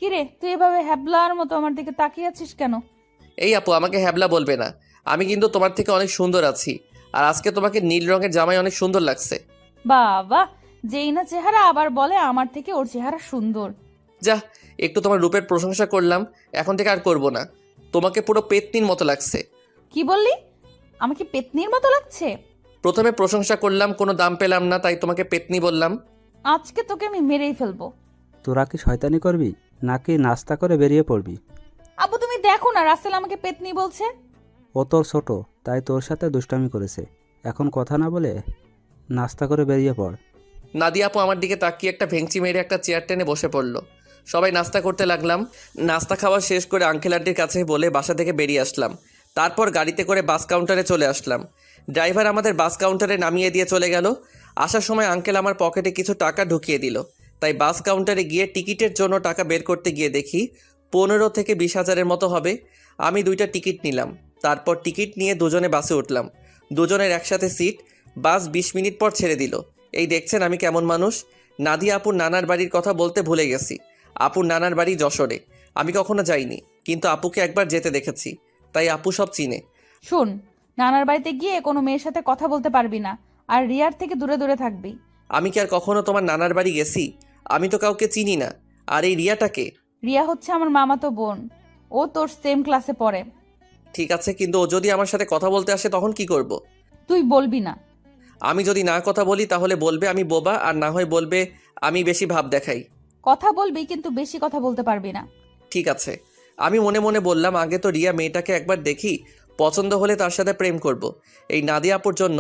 কিরে, তুই এভাবে হ্যাবলার মতো আমার দিকে তাকিয়ে আছিস কেন? এই আপু, আমাকে হ্যাবলা বলবে না। আমি কিন্তু তোমার থেকে অনেক সুন্দর আছি। আর আজকে তোমাকে নীল রঙের জামায় অনেক সুন্দর লাগছে। বাবা, যেই না চেহারা আবার বলে আমার থেকে ওর চেহারা সুন্দর। যা, একটু তোমার রূপের প্রশংসা করলাম, এখন থেকে আর করব না। তোমাকে পুরো পেতনির মতো লাগছে। কি বললি? আমাকে পেতনির মতো লাগছে? প্রথমে প্রশংসা করলাম, কোনো দাম পেলাম না, তাই তোমাকে পেতনি বললাম। আজকে তোকে আমি মেরেই ফেলবো। তোরা কি শয়তানি করবি নাকি নাস্তা করে বেরিয়ে পড়বি? আব্বু, তুমি দেখো না রাসেল আমাকে পেতনি বলছে। ও তোর ছোট, তাই তোর সাথে দুষ্টামি করেছে। এখন কথা না বলে নাস্তা করে বেরিয়ে পড়। নাদিয়া আপু আমার দিকে তাকিয়ে একটা ভেঙচি মেরে একটা চেয়ার টেনে বসে পড়লো। সবাই নাস্তা করতে লাগলাম। নাস্তা খাওয়া শেষ করে আঙ্কেল আন্টির কাছে বলে বাসা থেকে বেরিয়ে আসলাম। তারপর গাড়িতে করে বাস কাউন্টারে চলে আসলাম। ড্রাইভার আমাদের বাস কাউন্টারে নামিয়ে দিয়ে চলে গেল। আসার সময় আঙ্কেল আমার পকেটে কিছু টাকা ঢুকিয়ে দিল। তাই বাস কাউন্টারে গিয়ে টিকিটের জন্য টাকা বের করতে গিয়ে দেখি 15 থেকে 20 হাজারের মতো হবে। আমি 2টা টিকিট নিলাম। তারপর টিকিট নিয়ে দুজনে বাসে উঠলাম। দুজনের একসাথে সিট। বাস 20 মিনিট পর ছেড়ে দিল। এই দেখছেন আমি কেমন মানুষ। নাদিয়া আপুর নানার বাড়ির কথা বলতে ভুলে গেছি। আপুর নানার বাড়ি যশোরে। আমি কখনো যাইনি, কিন্তু আপুকে একবার যেতে দেখেছি, তাই আপু সব চিনে। শোন, নানার বাড়িতে গিয়ে কোনো মেয়ের সাথে কথা বলতে পারবি না, আর রিয়ার থেকে দূরে দূরে থাকবি। আমি কি আর কখনো তোমার নানার বাড়ি গেছি? আমি তো কাউকে চিনি না। আর এই রিয়াটাকে? রিয়া হচ্ছে আমার মামাতো বোন। ও তোর সেম ক্লাসে পড়ে। ঠিক আছে, কিন্তু ও যদি আমার সাথে কথা বলতে আসে তখন কি করব? তুই বলবি না। আমি যদি না কথা বলি তাহলে বলবে আমি বোবা, আর না হয় বলবে আমি বেশি ভাব দেখাই। কথা বলবি, কিন্তু বেশি কথা বলতে পারবি না। ঠিক আছে। আমি মনে মনে বললাম, আগে তো রিয়া মেয়েটাকে একবার দেখি, পছন্দ হলে তার সাথে প্রেম করব। এই নাদিয়া আপুর জন্য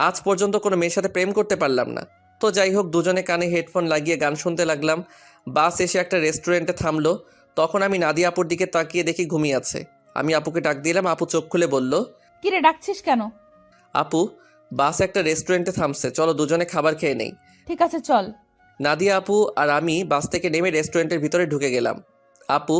আজ পর্যন্ত কোনো মেয়ের সাথে প্রেম করতে পারলাম না। তো যাই হোক, দুজনে কানে হেডফোন লাগিয়ে গান শুনতে লাগলাম। বাস এসে একটা রেস্টুরেন্টে থামলো। তখন আমি নাদিয়া আপুর দিকে তাকিয়ে দেখি ঘুমিয়ে আছে। আমি আপুকে ডাক দিলাম। আপু চোখ খুলে বলল, কিরে, ডাকছিস কেন? আপু, বাস একটা রেস্টুরেন্টে থামছে, চলো দুজনে খাবার খেয়ে নেই। ঠিক আছে, চল। নাদিয়া আপু আর আমি বাস থেকে নেমে রেস্টুরেন্টের ভিতরে ঢুকে গেলাম। আপু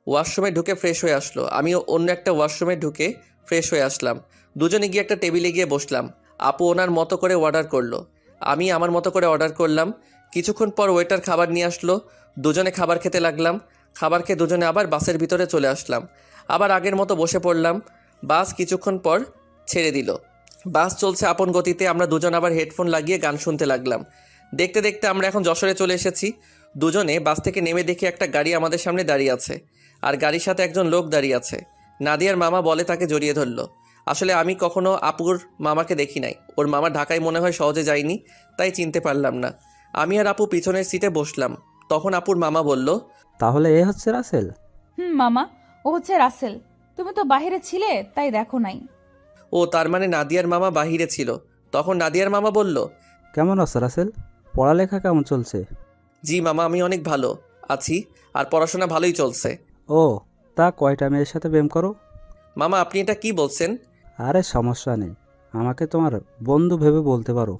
ওয়াশরুমে ঢুকে ফ্রেশ হয়ে আসলো। আমিও অন্য একটা ওয়াশরুমে ঢুকে ফ্রেশ হয়ে আসলাম। দুজনে গিয়ে একটা টেবিলে গিয়ে বসলাম। আপু ওনার মতো করে অর্ডার করলো, আমি আমার মতো করে অর্ডার করলাম। কিছুক্ষণ পর ওয়েটার খাবার নিয়ে আসলো। দুজনে খাবার খেতে লাগলাম। খাবার খেয়ে দুজনে আবার বাসের ভিতরে চলে আসলাম। আবার আগের মতো বসে পড়লাম। বাস কিছুক্ষণ পর ছেড়ে দিল। বাস চলছে আপন গতিতে। আমরা দুজন আবার হেডফোন লাগিয়ে গান শুনতে লাগলাম। দেখতে দেখতে আমরা এখন যশোরে চলে এসেছি। দুজনে বাস থেকে নেমে দেখি একটা গাড়ি আমাদের সামনে দাঁড়িয়ে আছে, আর গাড়ির সাথে একজন লোক দাঁড়িয়ে আছে। নাদিয়ার মামা বলে তাকে জড়িয়ে ধরলো। আসলে আমি কখনো আপুর মামাকে দেখি নাই। ওর মামা ঢাকায় মনে হয় সহজে যায়নি, তাই চিনতে পারলাম না। আমি আর আপু পিছনের সিটে বসলাম। তখন আপুর মামা বলল, তাহলে এ হচ্ছে রাসেল? মামা, ও হচ্ছে রাসেল। তুমি তো বাইরে ছিলে, তাই দেখো নাই। ও তার মানে নাদিয়ার মামা বাহিরে ছিল। তখন নাদিয়ার মামা বলল, কেমন আছো রাসেল? পড়ালেখা কেমন চলছে? জি মামা, আমি অনেক ভালো আছি, আর পড়াশোনা ভালোই চলছে। ও, তা কয়টা মেয়ের সাথে প্রেম করো? মামা আপনি এটা কি বলছেন? আরে সমস্যা নেই, আমাকে তোমার বন্ধু ভেবে বলতে পারো।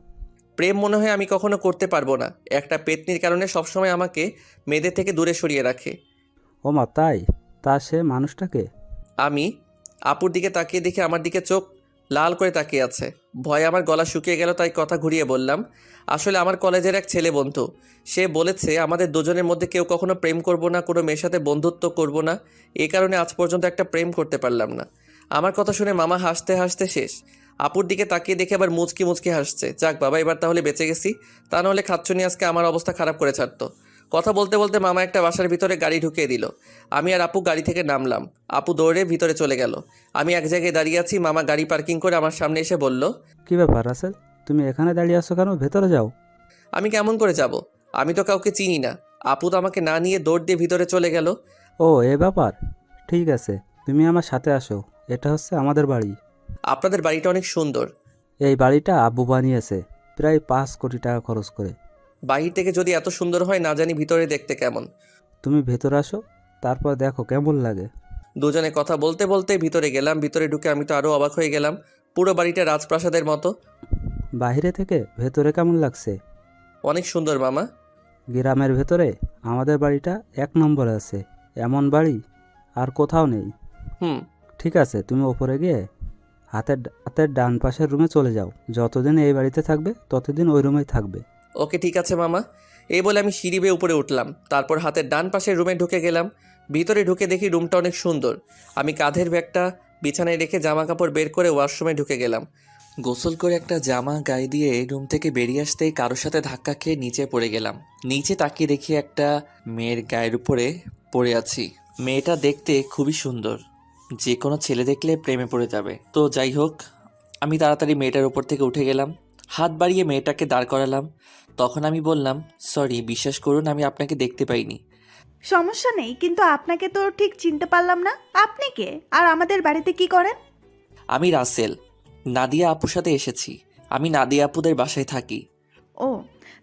প্রেম মনে হয় আমি কখনো করতে পারবো না। একটা পেতনির কারণে সবসময় আমাকে মেয়েদের থেকে দূরে সরিয়ে রাখে। ও মা, তাই? তা সে মানুষটাকে? আমি আপুর দিকে তাকিয়ে দেখি আমার দিকে চোখ লাল করে তাকিয়ে আছে। ভয়ে আমার গলা শুকিয়ে গেল, তাই কথা ঘুরিয়ে বললাম, আসলে আমার কলেজের এক ছেলে বন্ধু। সে বলেছে আমাদের দুজনের মধ্যে কেউ কখনো প্রেম করব না, কোনো মেয়ের সাথে বন্ধুত্ব করব না। এই কারণে আজ পর্যন্ত একটা প্রেম করতে পারলাম না। আমার কথা শুনে মামা হাসতে হাসতে শেষ। আপুর দিকে তাকিয়ে দেখে আবার মুচকি মুচকি হাসছে। যাক বাবা, এবার তাহলে বেঁচে গেছি। তা নাহলে খাচ্ছনি আজকে আমার অবস্থা খারাপ করে ছাড়তো। কথা বলতে বলতে মামা একটা বাসার ভিতরে গাড়ি ঢুকিয়ে দিল। আমি আর আপু গাড়ি থেকে নামলাম। আপু দৌড়ে ভিতরে চলে গেল। আমি এক জায়গায় দাঁড়িয়ে আছি। মামা গাড়ি পার্কিং করে আমার সামনে এসে বলল, কি ব্যাপার রাসেল, তুমি এখানে দাঁড়িয়ে আছো কেন? ভেতরে যাও। আমি কেমন করে যাব? আমি তো কাউকে চিনি না। আপু তো আমাকে না নিয়ে দৌড় দিয়ে ভিতরে চলে গেল। ও, এ ব্যাপার। ঠিক আছে, তুমি আমার সাথে আসো। এটা হচ্ছে আমাদের বাড়ি। আপনাদের বাড়িটা অনেক সুন্দর। এই বাড়িটা আব্বু বানিয়েছে প্রায় 5 কোটি টাকা খরচ করে। বাহির থেকে যদি এত সুন্দর হয়, না জানি ভিতরে দেখতে কেমন। তুমি ভেতরে আসো, তারপর দেখো কেমন লাগে। দুজনে কথা বলতে বলতে ভিতরে গেলাম। ভিতরে ঢুকে আমি তো আরও অবাক হয়ে গেলাম। পুরো বাড়িটা রাজপ্রাসাদের মতো। বাইরে থেকে ভেতরে কেমন লাগছে? অনেক সুন্দর মামা। গ্রামের ভেতরে আমাদের বাড়িটা 1 নম্বরে আছে। এমন বাড়ি আর কোথাও নেই। হুম। ঠিক আছে, তুমি ওপরে গিয়ে হাতের হাতের ডান পাশের রুমে চলে যাও। যতদিন এই বাড়িতে থাকবে ততদিন ওই রুমেই থাকবে। ওকে ঠিক আছে মামা। এই বলে আমি সিঁড়ি বেয়ে উপরে উঠলাম। তারপর হাতের ডান পাশের রুমে ঢুকে গেলাম। ভিতরে ঢুকে দেখি রুমটা অনেক সুন্দর। আমি কাঁধের ব্যাগটা বিছানায় রেখে জামা কাপড় বের করে ওয়াশরুমে ঢুকে গেলাম। গোসল করে একটা জামা গায়ে দিয়ে রুম থেকে বেরিয়ে আসতেই কারোর সাথে ধাক্কা খেয়ে নিচে পড়ে গেলাম। নিচে তাকিয়ে দেখি একটা মেয়ের গায়ের উপরে পড়ে আছি। মেয়েটা দেখতে খুবই সুন্দর, যে কোনো ছেলে দেখলে প্রেমে পড়ে যাবে। তো যাই হোক, আমি তাড়াতাড়ি মেয়েটার উপর থেকে উঠে গেলাম। হাত বাড়িয়ে মেয়েটাকে দাঁড় করালাম। তখন আমি বললাম, সরি, বিশ্বাস করুন আমি আপনাকে দেখতে পাইনি। সমস্যা নেই, কিন্তু আপনাকে তো ঠিক চিনতে পারলাম না। আপনি কে, আর আমাদের বাড়িতে কি করেন? আমি রাসেল, নাদিয়া আপুর সাথে এসেছি। আমি নাদিয়া আপুদের বাসায় থাকি। ও,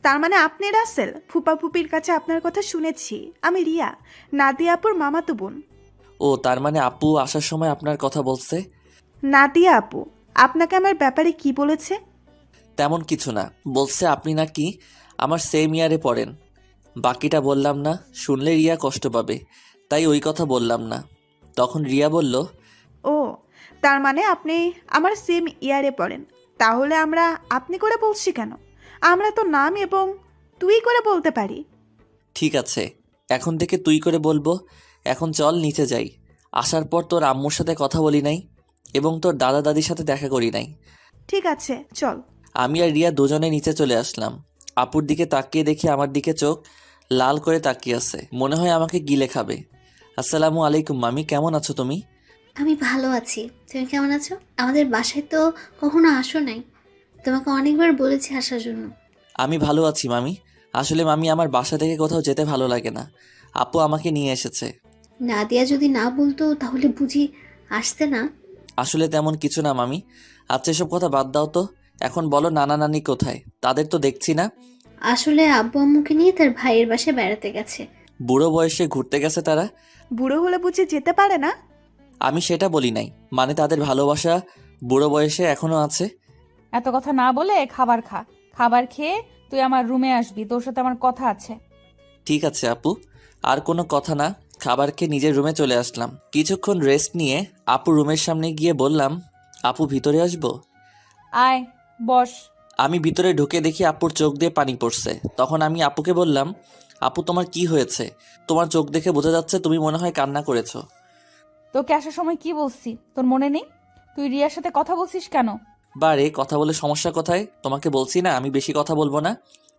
তার মানে আপনি রাসেল। ফুপা ফুপির কাছে আপনার কথা শুনেছি। আমি রিয়া, নাদিয়া আপুর মামাতো বোন। ও, তার মানে আপু আসার সময় আপনার কথা বলছে? নাদিয়া আপু আপনাকে আমার ব্যাপারে কি বলেছে? তেমন কিছু না, বলছে আপনি নাকি আমার সেম ইয়ারে পড়েন। বাকিটা বললাম না, শুনলে রিয়া কষ্ট পাবে, তাই ওই কথা বললাম না। তখন রিয়া বলল, ও, তার মানে আপনি আমার সেম ইয়ারে পড়েন। তাহলে আমরা আপনি করে বলছি কেন? আমরা তো নাম এবং তুই করে বলতে পারি। ঠিক আছে, এখন থেকে তুই করে বলবো। এখন চল নিচে যাই। আসার পর তোর আম্মুর সাথে কথা বলি নাই এবং তোর দাদা দাদির সাথে দেখা করি নাই। ঠিক আছে, চল। আমি আর রিয়া দুজনে নিচে চলে আসলাম। আপুর দিকে তাকিয়ে দেখি আমার দিকে চোখ লাল করে তাকিয়ে আছে, মনে হয় আমাকে গিলে খাবে। আসসালামু আলাইকুম মামি, কেমন আছো তুমি? আমি ভালো আছি। তুমি কেমন আছো? আমাদের বাসায় তো কখনো আসো নাই। তোমাকে অনেকবার বলেছি আসার জন্য। আমি ভালো আছি মামি। আসলে মামি, আমার বাসা থেকে কোথাও যেতে ভালো লাগে না। আপু আমাকে নিয়ে এসেছে। নাদিয়া যদি না বলতো তাহলে বুঝি আসতে না। আসলে তেমন কিছু না মামি। আচ্ছা, এসব কথা বাদ দাও তো। এখন বলো, নানা নানি কোথায়? তাদের তো দেখছি না। আসলে আব্বু আম্মুকে নিয়ে তার ভাইয়ের বাসায় বেড়াতে গেছে। বুড়ো বয়সে ঘুরতে গেছে তারা? বুড়ো হলে বুঝি যেতে পারে না? আমি সেটা বলি নাই, মানে তাদের ভালোবাসা বুড়ো বয়সে এখনো আছে। এত কথা না বলে খাবার খা। খাবার খেয়ে তুই আমার রুমে আসবি, তোর সাথে আমার কথা আছে। ঠিক আছে আপু, আর কোনো কথা না। খাবার খেয়ে নিজের রুমে চলে আসলাম। কিছুক্ষণ রেস্ট নিয়ে আপু রুমের সামনে গিয়ে বললাম, আপু ভিতরে আসবো? আয়, বস। আমি ভিতরে ঢুকে দেখি আপুর চোখ দিয়ে পানি পড়ছে। তখন আমি আপুকে বললাম, আপু তোমার কি হয়েছে? তোমার চোখ দেখে বোঝা যাচ্ছে তুমি মনে হয় কান্না করেছো। তোকে আসার সময় কি বলছি তোর মনে নেই? তুই রিয়ার সাথে কথা বলছিস কেন? বারে, কথা বলে সমস্যা কোথায়? তোমাকে বলছি না আমি বেশি কথা বলবো না।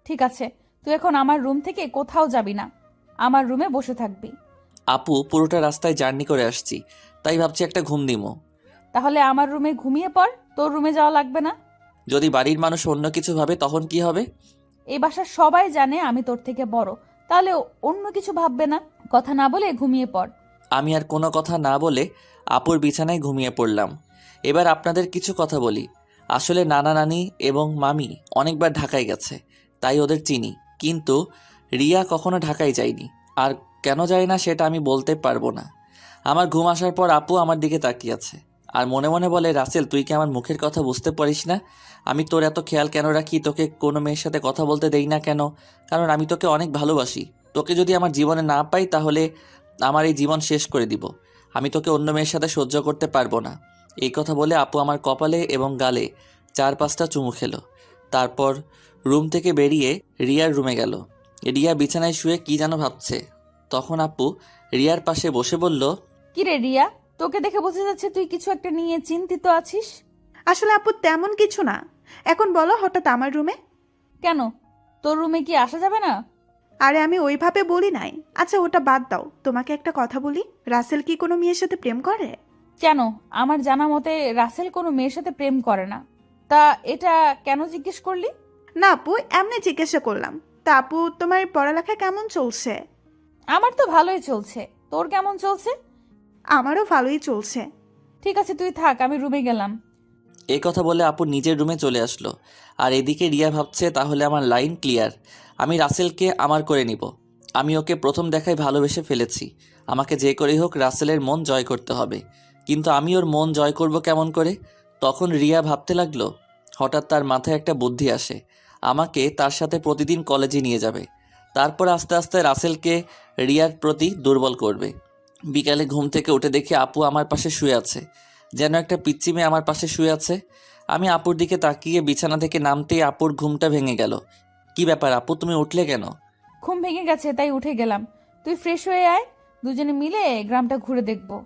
ঠিক আছে, তুই এখন আমার রুম থেকে কোথাও যাবি না, আমার রুমে বসে থাকবি। আপু, পুরোটা রাস্তায় জার্নি করে আসছি, তাই ভাবছি একটা ঘুম দিমো। তাহলে আমার রুমে ঘুমিয়ে পড়, তোর রুমে যাওয়া লাগবে না। যদি বাড়ির মানুষ অন্য কিছু ভাবে তখন কি হবে? এই বাসার সবাই জানে আমি তোর থেকে বড়, তাহলে অন্য কিছু ভাববে না। কথা না বলে ঘুমিয়ে পড়। আমি আর কোনো কথা না বলে আপুর বিছানায় ঘুমিয়ে পড়লাম। এবার আপনাদের কিছু কথা বলি। আসলে নানা নানি এবং মামি অনেকবার ঢাকায় গেছে, তাই ওদের চিনি। কিন্তু রিয়া কখনো ঢাকায় যায়নি, আর কেন যায় না সেটা আমি বলতে পারবো না। আমার ঘুম আসার পর আপু আমার দিকে তাকিয়ে আছে আর মনে মনে বলে, রাসেল তুই কি আমার মুখের কথা বুঝতে পারিস না? আমি তোর এত খেয়াল কেন রাখি, তোকে কোনো মেয়ের সাথে কথা বলতে দেই না কেন? কারণ আমি তোকে অনেক ভালোবাসি। তোকে যদি আমার জীবনে না পাই তাহলে আমার এই জীবন শেষ করে দিব। আমি তোকে অন্য মেয়ের সাথে সহ্য করতে পারবো না। এই কথা বলে আপু আমার কপালে এবং গালে 4-5টা চুমু খেলো। তারপর রুম থেকে বেরিয়ে রিয়ার রুমে গেল। রিয়া বিছানায় শুয়ে কি যেন ভাবছে। তখন আপু রিয়ার পাশে বসে বলল, কিরে রিয়া, তোকে দেখে বোঝা যাচ্ছে তুই কিছু একটা নিয়ে চিন্তিত আছিস। আসলে আপু তেমন কিছু না। এখন বলো, হঠাৎ আমার রুমে কেন, তোর রুমে কি আসা যাবে না? আরে আমি ওইভাবে বলি নাই। আচ্ছা ওটা বাদ দাও, তোমাকে একটা কথা বলি। রাসেল কি কোনো মেয়ের সাথে প্রেম করে? কেন? আমার জানা মতে রাসেল কোনো মেয়ের সাথে প্রেম করে না। তা এটা কেন জিজ্ঞেস করলি? না আপু, এমনি জিজ্ঞাসা করলাম। তা আপু, তোমার পড়ালেখা কেমন চলছে? আমার তো ভালোই চলছে, তোর কেমন চলছে? আমারও ভালোই চলছে। ঠিক আছে তুই থাক, আমি রুমে গেলাম। এই কথা বলে আপু নিজের রুমে চলে আসলো। আর এদিকে রিয়া ভাবছে, তাহলে আমার লাইন ক্লিয়ার। আমি রাসেলকে আমার করে নিব। আমি ওকে প্রথম দেখায় ভালোবেসে ফেলেছি। আমাকে যে করেই হোক রাসেলের মন জয় করতে হবে। কিন্তু আমি ওর মন জয় করব কেমন করে? তখন রিয়া ভাবতে লাগলো। হঠাৎ তার মাথায় একটা বুদ্ধি আসে, আমাকে তার সাথে প্রতিদিন কলেজে নিয়ে যাবে। তারপর আস্তে আস্তে রাসেলকে রিয়ার প্রতি দুর্বল করবে। বিকালে ঘুম থেকে উঠে দেখি আপু আমার পাশে শুয়ে আছে, যেন একটা পিচ্চি মেয়ে আমার পাশে শুয়ে আছে। আমি আপুর দিকে তাকিয়ে বিছানা থেকে নামতেই আপুর ঘুমটা ভেঙে গেল। কি ব্যাপার আপু, তুমি উঠলে কেন? ঘুম ভেঙে গেছে তাই উঠে গেলাম। তুই ফ্রেশ হয়ে আয়, দুজনে মিলে গ্রামটা ঘুরে দেখবো।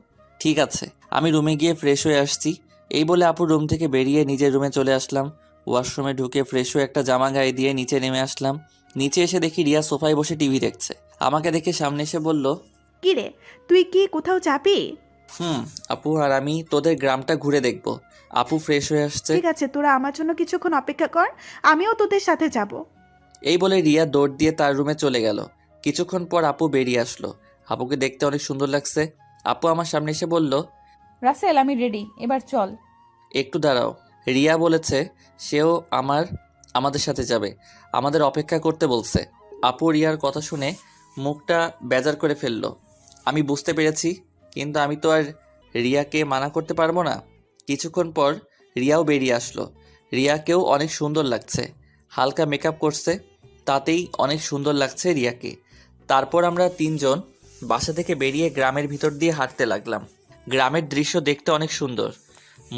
ঠিক আছে, আমি রুমে গিয়ে ফ্রেশ হয়ে আসছি। এই বলে আপু রুম থেকে বেরিয়ে নিজের রুমে চলে আসলাম। ওয়াশরুমে ঢুকে ফ্রেশ হয়ে একটা জামা গায়ে দিয়ে নিচে নেমে আসলাম। নিচে এসে দেখি রিয়া সোফায় বসে টিভি দেখছে। আমাকে দেখে সামনে এসে বলল, কি রে, তুই কি কোথাও যাবি? আপু আর আমি তোদের গ্রামটা ঘুরে দেখব। আপু ফ্রেশ হয়ে আসছে। ঠিক আছে, তোরা আমার জন্য কিছুক্ষণ অপেক্ষা কর, আমিও তোদের সাথে যাব। এই বলে রিয়া দৌড় দিয়ে তার রুমে চলে গেল। কিছুক্ষণ পর আপু বেরিয়ে আসলো। আপুকে দেখতে অনেক সুন্দর লাগছে। আপু আমার সামনে এসে বলল, রাসেল আমি রেডি, এবার চল। একটু দাঁড়াও। রিয়া বলেছে সেও আমাদের সাথে যাবে, আমাদের অপেক্ষা করতে বলছে। আপু রিয়ার কথা শুনে মুখটা বেজার করে ফেলল। আমি বুঝতে পেরেছি, কিন্তু আমি তো আর রিয়াকে মানা করতে পারবো না। কিছুক্ষণ পর রিয়াও বেরিয়ে আসলো। রিয়াকেও অনেক সুন্দর লাগছে, হালকা মেকআপ করছে, তাতেই অনেক সুন্দর লাগছে রিয়াকে। তারপর আমরা তিনজন বাসা থেকে বেরিয়ে গ্রামের ভিতর দিয়ে হাঁটতে লাগলাম। গ্রামের দৃশ্য দেখতে অনেক সুন্দর।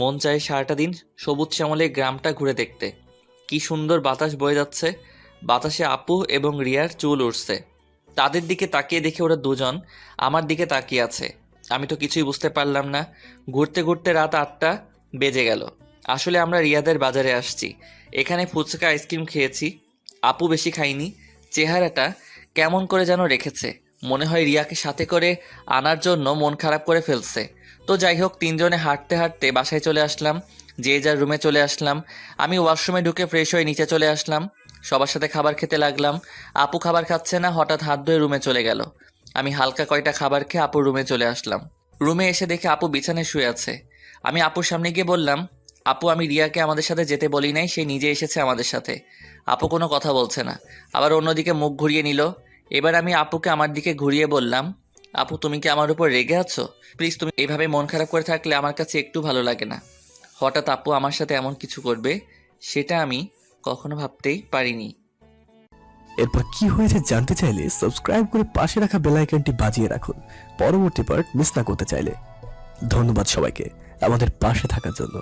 মন চায় সারাটা দিন সবুজ শ্যামলে গ্রামটা ঘুরে দেখতে। কি সুন্দর বাতাস বয়ে যাচ্ছে, বাতাসে আপু এবং রিয়ার চুল উঠছে। তাদের দিকে তাকিয়ে দেখে ওরা দুজন আমার দিকে তাকিয়ে আছে। আমি তো কিছুই বুঝতে পারলাম না। ঘুরতে ঘুরতে রাত 8টা বেজে গেল। আসলে আমরা রিয়াদের বাজারে আসছি, এখানে ফুচকা আইসক্রিম খেয়েছি। আপু বেশি খাইনি, চেহারাটা কেমন করে যেন রেখেছে, মনে হয় রিয়াকে সাথে করে আনার জন্য মন খারাপ করে ফেলছে। তো যাই হোক, তিনজনে হাঁটতে হাঁটতে বাসায় চলে আসলাম, যে যার রুমে চলে আসলাম। আমি ওয়াশরুমে ঢুকে ফ্রেশ হয়ে নিচে চলে আসলাম, সবার সাথে খাবার খেতে লাগলাম। আপু খাবার খাচ্ছে না, হঠাৎ হাত ধুয়ে রুমে চলে গেল। আমি হালকা কয়টা খাবার খেয়ে আপুর রুমে চলে আসলাম। রুমে এসে দেখে আপু বিছানায় শুয়ে আছে। আমি আপুর সামনে গিয়ে বললাম, আপু আমি রিয়াকে আমাদের সাথে যেতে বলি নাই, সে নিজে এসেছে আমাদের সাথে। আপু কোনো কথা বলছে না, আবার অন্যদিকে মুখ ঘুরিয়ে নিল। এবার আমি আপুকে আমার দিকে ঘুরিয়ে বললাম, আপু তুমি কি আমার উপর রেগে আছো? প্লিজ, তুমি এইভাবে মন খারাপ করে থাকলে আমার কাছে একটু ভালো লাগে না। হঠাৎ আপু আমার সাথে এমন কিছু করবে সেটা আমি কখনো ভাবতেই পারিনি। এরপর কি হয়েছে জানতে চাইলে সাবস্ক্রাইব করে পাশে রাখা বেল আইকনটি বাজিয়ে রাখুন পরবর্তী পার্ট মিস না করতে চাইলে। ধন্যবাদ সবাইকে আমাদের পাশে থাকার জন্য।